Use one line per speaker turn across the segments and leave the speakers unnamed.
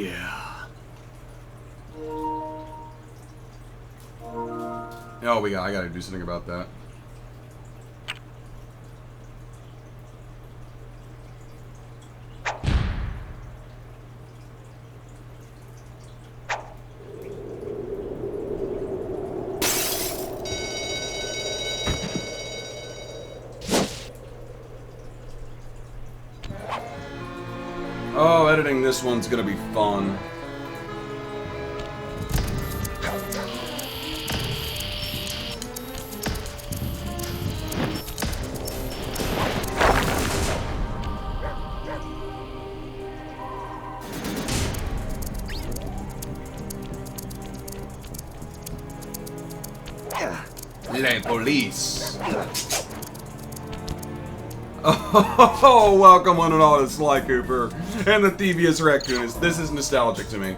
yeah. Oh, I gotta do something about that. Oh, editing this one's gonna be fun. La police. Oh, welcome one and all to Sly Cooper and the Thievius Raccoonus. This is nostalgic to me.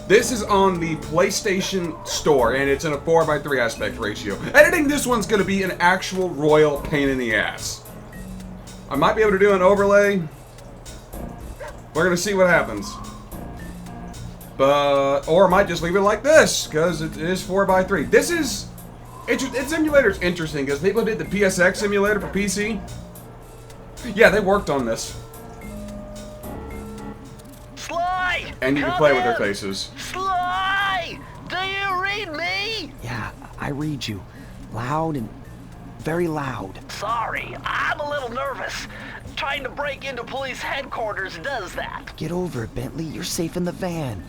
This is on the PlayStation Store, and it's in a 4:3 aspect ratio. Editing this one's going to be an actual royal pain in the ass. I might be able to do an overlay. We're going to see what happens. Or I might just leave it like this, because it is 4:3. This is... Its emulator's interesting, because people did the PSX emulator for PC. Yeah, they worked on this.
Sly!
And you can play with their faces.
Sly! Do you read me?
Yeah, I read you. Loud and very loud.
Sorry, I'm a little nervous. Trying to break into police headquarters does that.
Get over it, Bentley. You're safe in the van.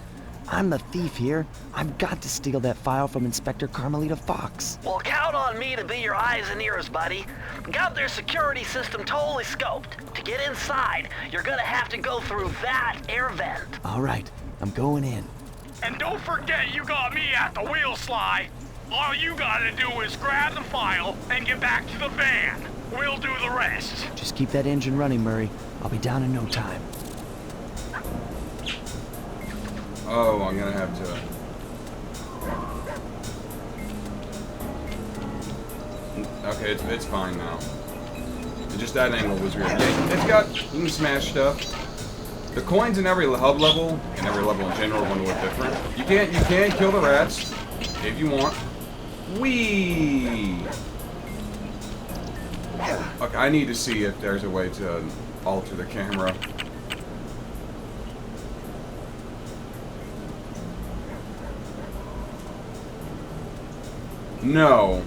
I'm the thief here. I've got to steal that file from Inspector Carmelita Fox.
Well, count on me to be your eyes and ears, buddy. Got their security system totally scoped. To get inside, you're gonna have to go through that air vent.
All right, I'm going in.
And don't forget you got me at the wheel, Sly. All you gotta do is grab the file and get back to the van. We'll do the rest.
Just keep that engine running, Murray. I'll be down in no time.
Oh, I'm gonna have to... Okay, it's fine now. Just that angle was weird. Yeah, it's got... You can smash stuff. The coins in every hub level, and every level in general, are going to look different. You can kill the rats, if you want. Whee! Okay, I need to see if there's a way to alter the camera. No.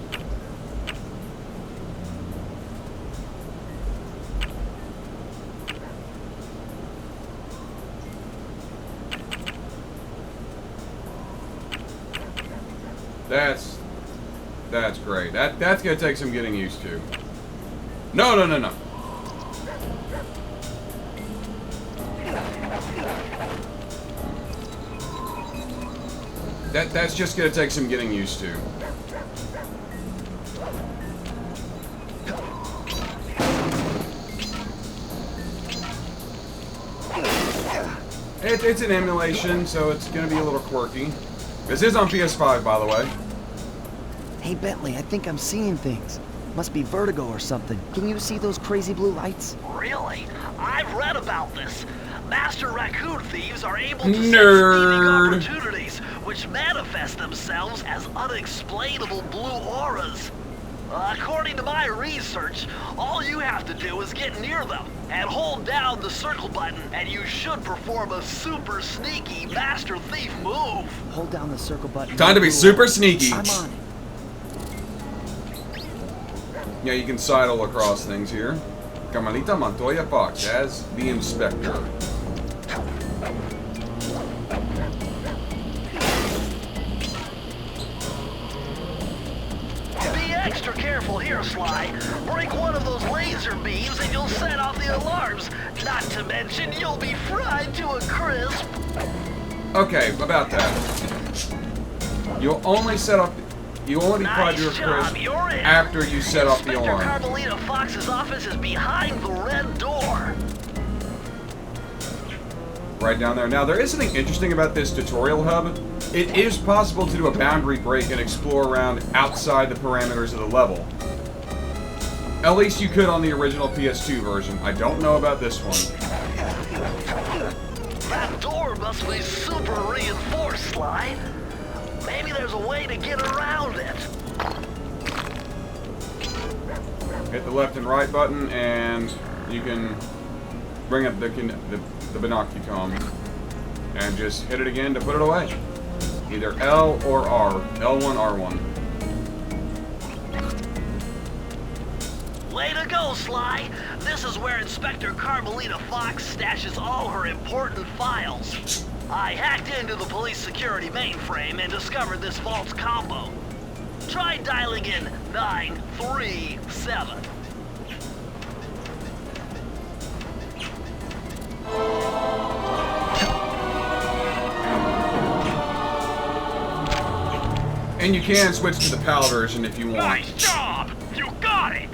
That's great. That's gonna take some getting used to. No. That's just gonna take some getting used to. It's an emulation, so it's gonna be a little quirky. This is on PS5, by the way.
Hey, Bentley, I think I'm seeing things. Must be vertigo or something. Can you see those crazy blue lights?
Really? I've read about this. Master raccoon thieves are able to sense
Nerd.
thieving opportunities, which manifest themselves as unexplainable blue auras. According to my research, all you have to do is get near them and hold down the circle button, and you should perform a super sneaky Master Thief move.
Hold down the circle button.
Time to be super sneaky.
I'm on it.
Yeah, you can sidle across things here. Carmelita Montoya Fox as the inspector.
Be extra careful here, Sly. Break one of those laser beams and you'll set off the alarms. Not to mention, you'll be fried to a crisp.
Okay, about that. You'll only set up... You only be fried to a crisp after you set off the alarm.
Inspector Carmelita Fox's office is behind the red door.
Right down there. Now, there is something interesting about this tutorial hub. It is possible to do a boundary break and explore around outside the parameters of the level. At least you could on the original PS2 version. I don't know about this one.
That door must be super reinforced, Sly. Maybe there's a way to get around it.
Hit the left and right button, and you can bring up the binocular and just hit it again to put it away. Either L or R. L1, R1.
Way to go, Sly! This is where Inspector Carmelita Fox stashes all her important files. I hacked into the police security mainframe and discovered this vault's combo. Try dialing in 937.
And you can switch to the PAL version if you want.
Nice job! You got it!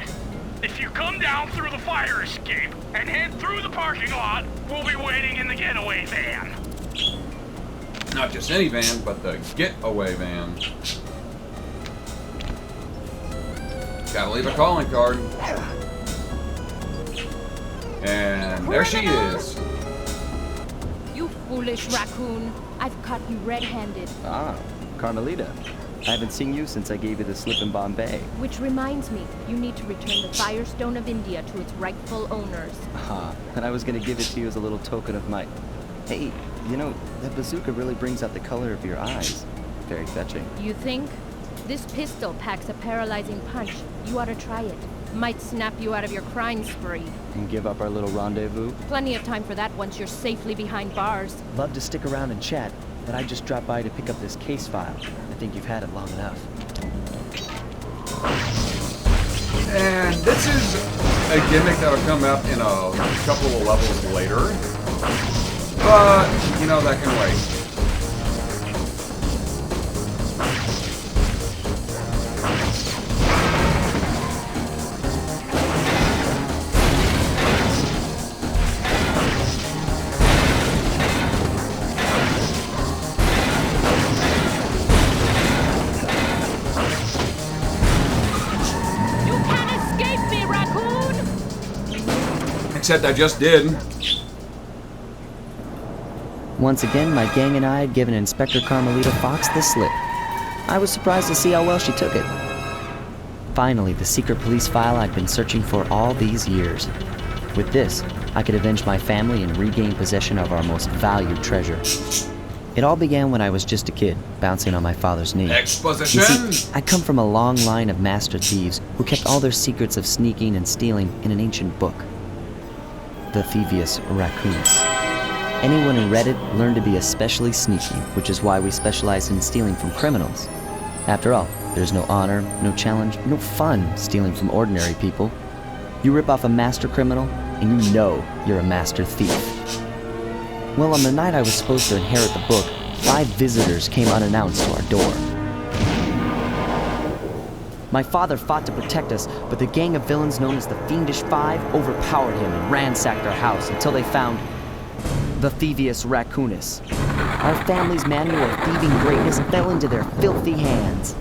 If you come down through the fire escape and head through the parking lot, we'll be waiting in the getaway van.
Not just any van, but the getaway van. Gotta leave a calling card. And there she is.
You foolish raccoon. I've caught you red-handed.
Ah, Carmelita. I haven't seen you since I gave you the slip in Bombay.
Which reminds me, you need to return the Firestone of India to its rightful owners.
And I was gonna give it to you as a little token of my... Hey, you know, that bazooka really brings out the color of your eyes. Very fetching.
You think? This pistol packs a paralyzing punch. You ought to try it. Might snap you out of your crime spree.
And give up our little rendezvous?
Plenty of time for that once you're safely behind bars.
Love to stick around and chat, but I just dropped by to pick up this case file. I think you've had it long enough.
And this is a gimmick that'll come up in a couple of levels later. But, you know, that can wait. Except I just did.
Once again, my gang and I had given Inspector Carmelita Fox the slip. I was surprised to see how well she took it. Finally, the secret police file I'd been searching for all these years. With this, I could avenge my family and regain possession of our most valued treasure. It all began when I was just a kid, bouncing on my father's knee.
Exposition!
You see, I come from a long line of master thieves who kept all their secrets of sneaking and stealing in an ancient book. The Thievius, Raccoonus. Anyone who read it learned to be especially sneaky, which is why we specialize in stealing from criminals. After all, there's no honor, no challenge, no fun stealing from ordinary people. You rip off a master criminal, and you know you're a master thief. Well, on the night I was supposed to inherit the book, 5 visitors came unannounced to our door. My father fought to protect us, but the gang of villains known as the Fiendish Five overpowered him and ransacked our house until they found the Thievius Raccoonus. Our family's manual of thieving greatness fell into their filthy hands.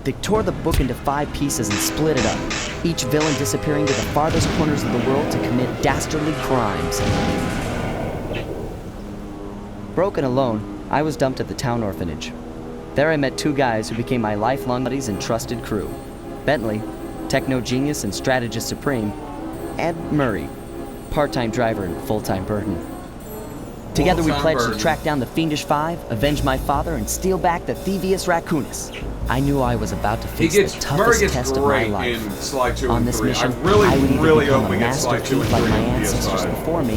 They tore the book into 5 pieces and split it up, each villain disappearing to the farthest corners of the world to commit dastardly crimes. Broken alone, I was dumped at the town orphanage. There I met 2 guys who became my lifelong buddies and trusted crew. Bentley, techno genius and strategist supreme, and Murray, part-time driver and full-time burden. Together we pledged to track down the Fiendish Five, avenge my father, and steal back the Thievius Raccoonus. I knew I was about to face the toughest test of my life.
In Sly 2
On
and
this
3.
mission,
I really
become
hope we
a
get Sly
master
2 and
thief like
3
my
on
ancestors
PS5.
before me,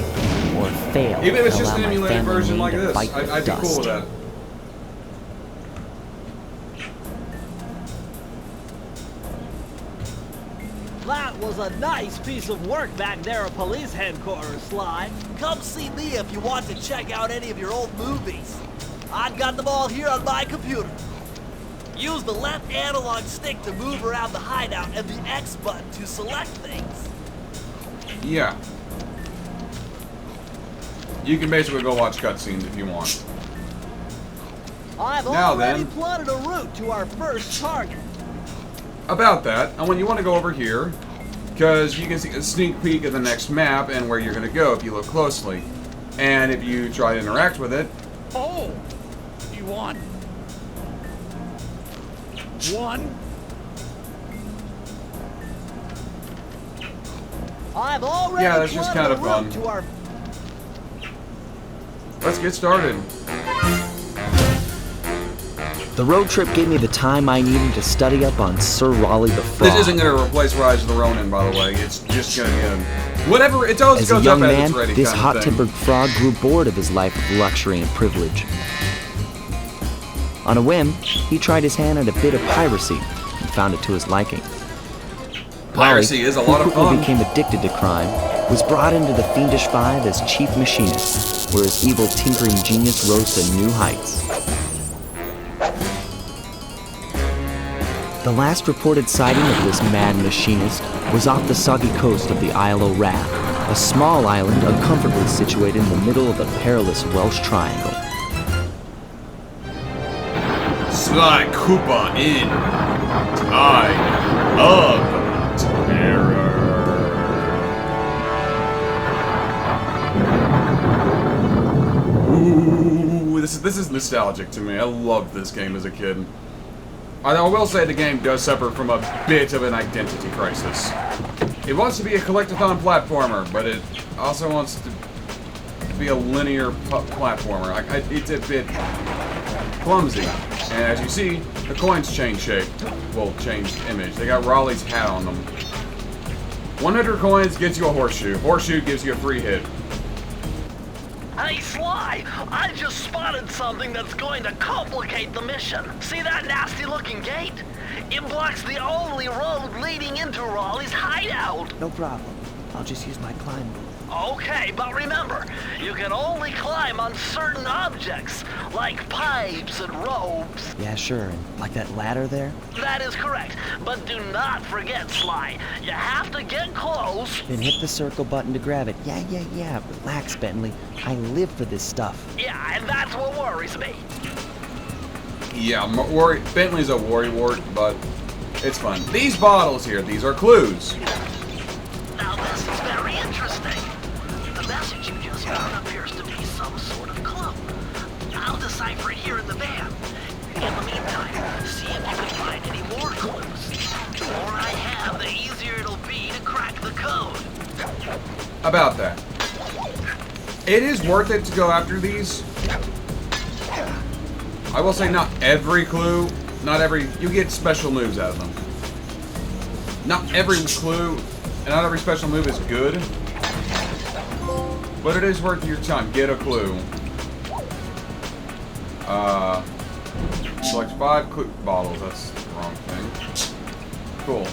or fail
Even if it's
and
just
allow
an
my
emulated
family
version
name
like
to
this,
bite the
I'd be cool
dust.
with that.
That was a nice piece of work back there at police headquarters, Sly. Come see me if you want to check out any of your old movies. I've got them all here on my computer. Use the left analog stick to move around the hideout and the X button to select things.
Yeah. You can basically go watch cutscenes if you want.
I've
Now
already
then.
plotted a route to our first target.
About that, and when you want to go over here, because you can see a sneak peek of the next map and where you're going to go if you look closely. And if you try to interact with it,
Oh, you want one?
I've already
yeah, that's just kind of fun.
to our
Let's get started.
The road trip gave me the time I needed to study up on Sir Raleigh the Frog.
This isn't going to replace Rise of the Ronin, by the way. It's just going to be a... Whatever, it always
As a
goes
young
up as
man,
it's ready
this
kind of thing.
hot-tempered frog grew bored of his life of luxury and privilege. On a whim, he tried his hand at a bit of piracy and found it to his liking.
Piracy
Raleigh,
is a lot
who
of
quickly
fun.
became addicted to crime, was brought into the Fiendish Five as chief machinist, where his evil tinkering genius rose to new heights. The last reported sighting of this mad machinist was off the soggy coast of the Isle o' Rath, a small island uncomfortably situated in the middle of the perilous Welsh Triangle.
Sly Cooper in Tide of Terror. Ooh, this is nostalgic to me. I loved this game as a kid. I will say the game does suffer from a bit of an identity crisis. It wants to be a collectathon platformer, but it also wants to be a linear platformer. It's a bit clumsy. And as you see, the coins change shape. Well, change image. They got Raleigh's hat on them. 100 coins gets you a horseshoe. Horseshoe gives you a free hit.
Hey, Sly, I just spotted something that's going to complicate the mission. See that nasty-looking gate? It blocks the only road leading into Raleigh's hideout.
No problem. I'll just use my climb booth.
Okay, but remember, you can only climb on certain objects, like pipes and ropes.
Yeah, sure. And like that ladder there?
That is correct, but do not forget, Sly. You have to get close.
Then hit the circle button to grab it. Yeah. Relax, Bentley. I live for this stuff.
Yeah, and that's what worries me.
Yeah, Bentley's a worrywart, but it's fun. These bottles here, these are clues.
Now this is very interesting. The message you just found appears to be some sort of clue. I'll decipher it here in the van. In the meantime, see if you can find any more clues. The more I have, the easier it'll be to crack the code.
About that. It is worth it to go after these. I will say not every clue, you get special moves out of them. Not every clue and not every special move is good, but it is worth your time. Get a clue. Select 5 clue bottles. That's the wrong thing. Cool.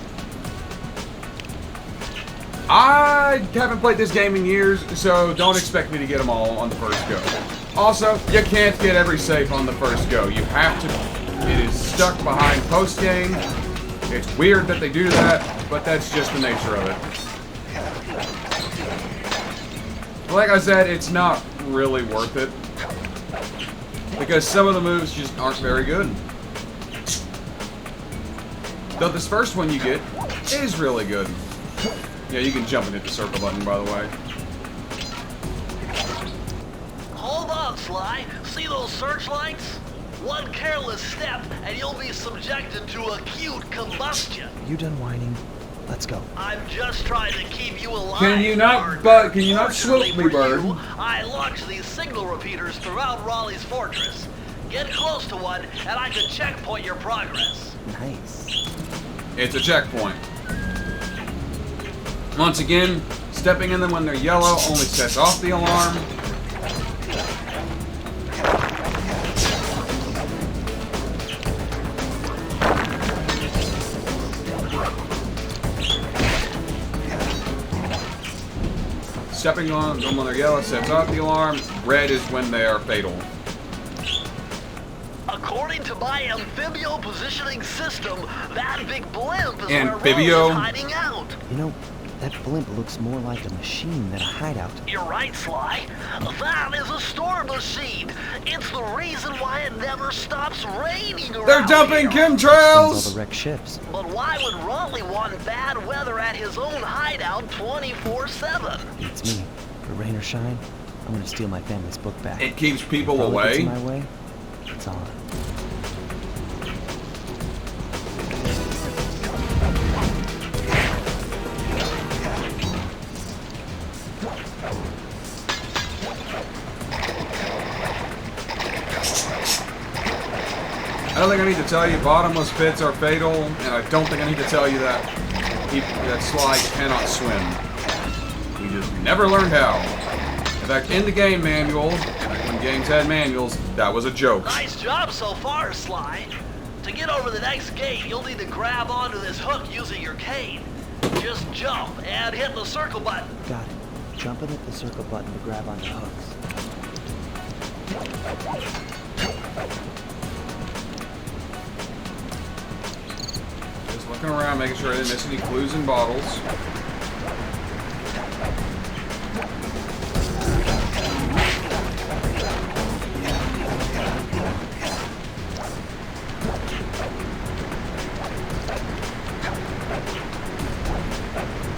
I haven't played this game in years, so don't expect me to get them all on the first go. Also, you can't get every safe on the first go. You have to. It is stuck behind post-game. It's weird that they do that, but that's just the nature of it. Like I said, it's not really worth it, because some of the moves just aren't very good. Though this first one you get is really good. Yeah, you can jump and hit the circle button, by the way.
Hold on, Sly. See those searchlights? One careless step, and you'll be subjected to acute combustion.
You done whining? Let's go.
I'm just trying to keep you alive.
Can you not
Fortunately
swoop me,
for
bird?
you, I launched these signal repeaters throughout Raleigh's fortress. Get close to one, and I can checkpoint your progress.
Nice.
It's a checkpoint. Once again, stepping in them when they're yellow only sets off the alarm. Stepping on them when they're yellow sets off the alarm. Red is when they are fatal.
According to my amphibio positioning system, that big blimp is
Amphibio?
where Rose is hiding out.
You know, that blimp looks more like a machine than a hideout.
You're right, Sly. That is a storm machine. It's the reason why it never stops raining around
They're dumping
here.
All
chemtrails!
the wrecked ships.
But why would Raleigh want bad weather at his own hideout 24/7?
It's me. For rain or shine, I'm gonna steal my family's book back.
It keeps people
If Raleigh gets
away.
in my way, it's on.
I don't think I need to tell you bottomless pits are fatal, and I don't think I need to tell you that Sly cannot swim. He just never learned how. In fact, in the game manual, when games had manuals, that was a joke.
Nice job so far, Sly. To get over the next gate, you'll need to grab onto this hook using your cane. Just jump and hit the circle button.
Got it. Jump and hit the circle button to grab onto hooks.
Just looking around, making sure I didn't miss any clues and bottles.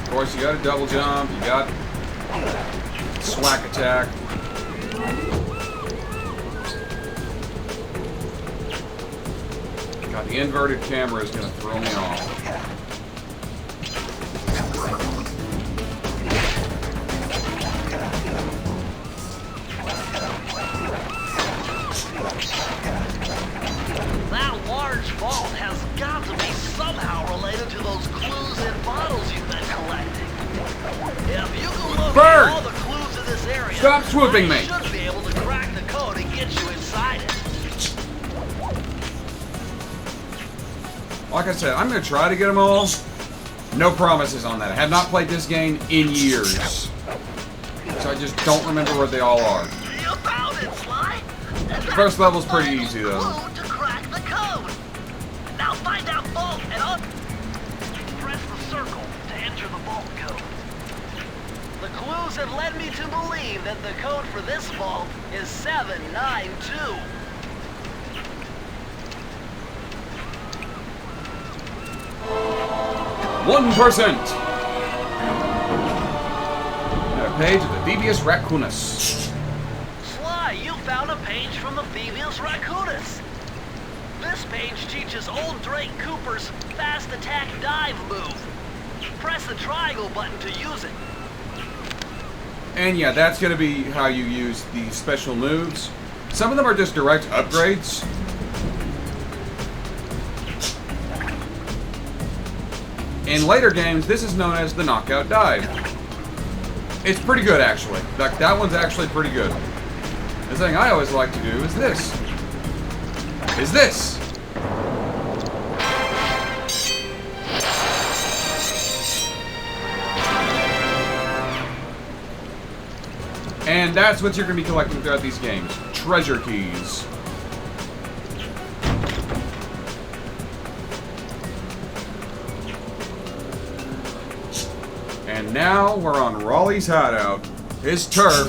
Of course, you got a double jump, you got swack attack. God, the inverted camera is going to throw me off.
That large vault has got to be somehow related to those clues and bottles you've been collecting. If you can locate
Bird!
all the clues in this area,
Stop swooping me!
I should be able to crack the code and get you inside it.
Like I said, I'm going to try to get them all. No promises on that. I have not played this game in years. So I just don't remember where they all are.
You found it, Sly.
The first level's pretty easy, though.
Clue to crack the code. Now find that vault and press the circle to enter the vault code. The clues have led me to believe that the code for this vault is 792.
A page of the Thievius Raccoonus.
Sly, you found a page from the Thievius Raccoonus. This page teaches old Drake Cooper's fast attack dive move. Press the triangle button to use it.
And yeah, that's going to be how you use the special moves. Some of them are just direct upgrades. In later games, this is known as the knockout dive. It's pretty good, actually. Like, that one's actually pretty good. The thing I always like to do is this. And that's what you're going to be collecting throughout these games. Treasure keys. And now we're on Raleigh's hideout. His turf.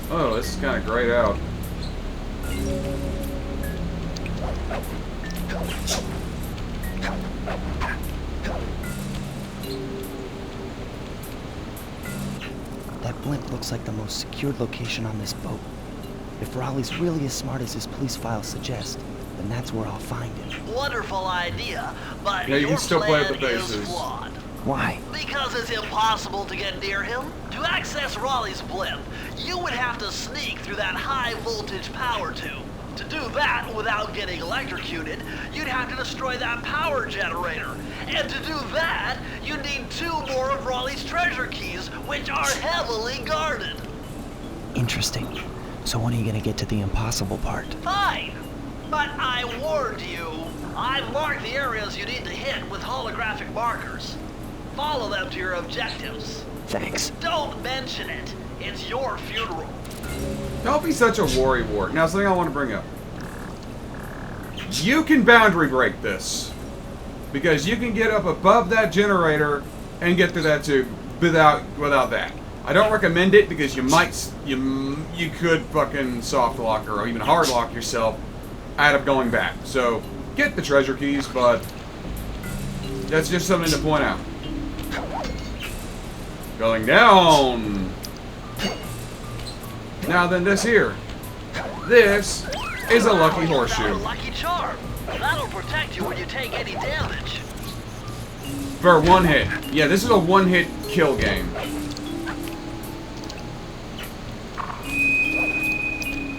Oh, this is kind of grayed out.
That blimp looks like the most secured location on this boat. If Raleigh's really as smart as his police files suggest, then that's where I'll find him.
Wonderful idea, but
Yeah, you
your
can still play
plan
with the
is
bases.
flawed.
Why?
Because it's impossible to get near him. To access Raleigh's blimp, you would have to sneak through that high voltage power tube. To do that without getting electrocuted, you'd have to destroy that power generator. And to do that, you need 2 more of Raleigh's treasure keys, which are heavily guarded.
Interesting. So when are you gonna get to the impossible part?
Fine, but I warned you. I've marked the areas you need to hit with holographic markers. Follow them to your objectives.
Thanks.
Don't mention it. It's your funeral.
Don't be such a worrywart. Now, something I want to bring up. You can boundary break this. Because you can get up above that generator and get through that tube without that. I don't recommend it because you could fucking soft lock or even hard lock yourself out of going back. So, get the treasure keys, but that's just something to point out. Going down. Now then, this here. This is a lucky horseshoe.
Lucky charm. That'll protect you when you take any damage.
For one hit. Yeah, this is a one-hit kill game.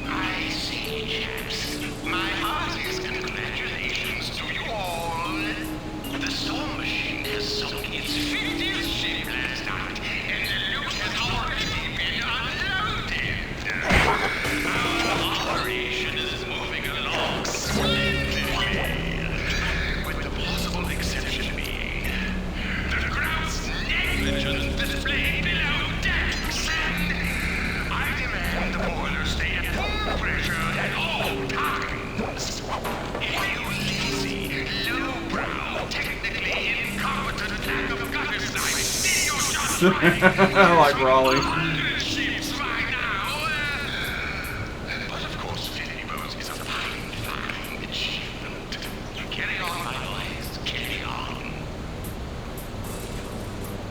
I see, chaps. My heartiest congratulations to you all. The storm machine has sunk its 50th ship last night, and the loot has already been unloaded. Our operation is moving along splendidly, with the possible exception being the gross negligence displayed below decks, and I demand the boilers stay at full pressure at all times. If you lazy, lowbrow, technically incompetent lack of gutter-sight see your judgment.
I like Raleigh.
Ships by now. But of course, Thievius is a fine, fine achievement. Carry on, my boys, carry on.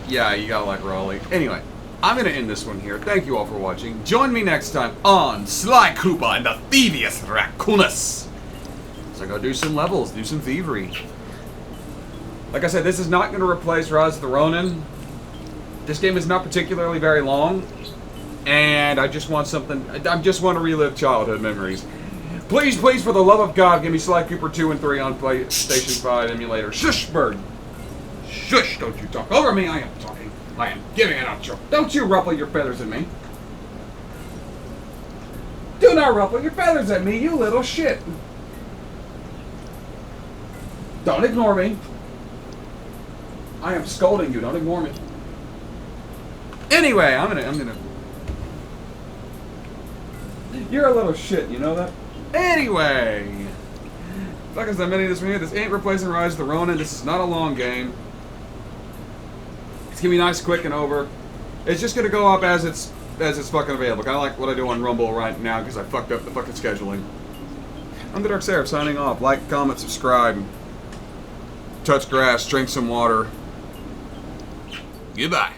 Yeah, you gotta like Raleigh. Anyway, I'm gonna end this one here. Thank you all for watching. Join me next time on Sly Cooper and the Thievius Raccoonus. So go do some levels, do some thievery. Like I said, this is not gonna replace Rise of the Ronin. This game is not particularly very long, and I just want something. I just want to relive childhood memories. Please, please, for the love of God, give me Sly Cooper 2 and 3 on PlayStation 5 emulator. Shush, bird. Shush, don't you talk over me. I am talking. I am giving an outro. Don't you ruffle your feathers at me. Do not ruffle your feathers at me, you little shit. Don't ignore me. I am scolding you. Don't ignore me. Anyway, I'm gonna. You're a little shit, you know that? Anyway. Like I said, many of this here, this ain't replacing Rise of the Ronin. This is not a long game. It's gonna be nice, quick, and over. It's just gonna go up as it's fucking available. Kinda like what I do on Rumble right now, because I fucked up the fucking scheduling. I'm the Dark Seraph, signing off. Like, comment, subscribe. Touch grass, drink some water. Goodbye.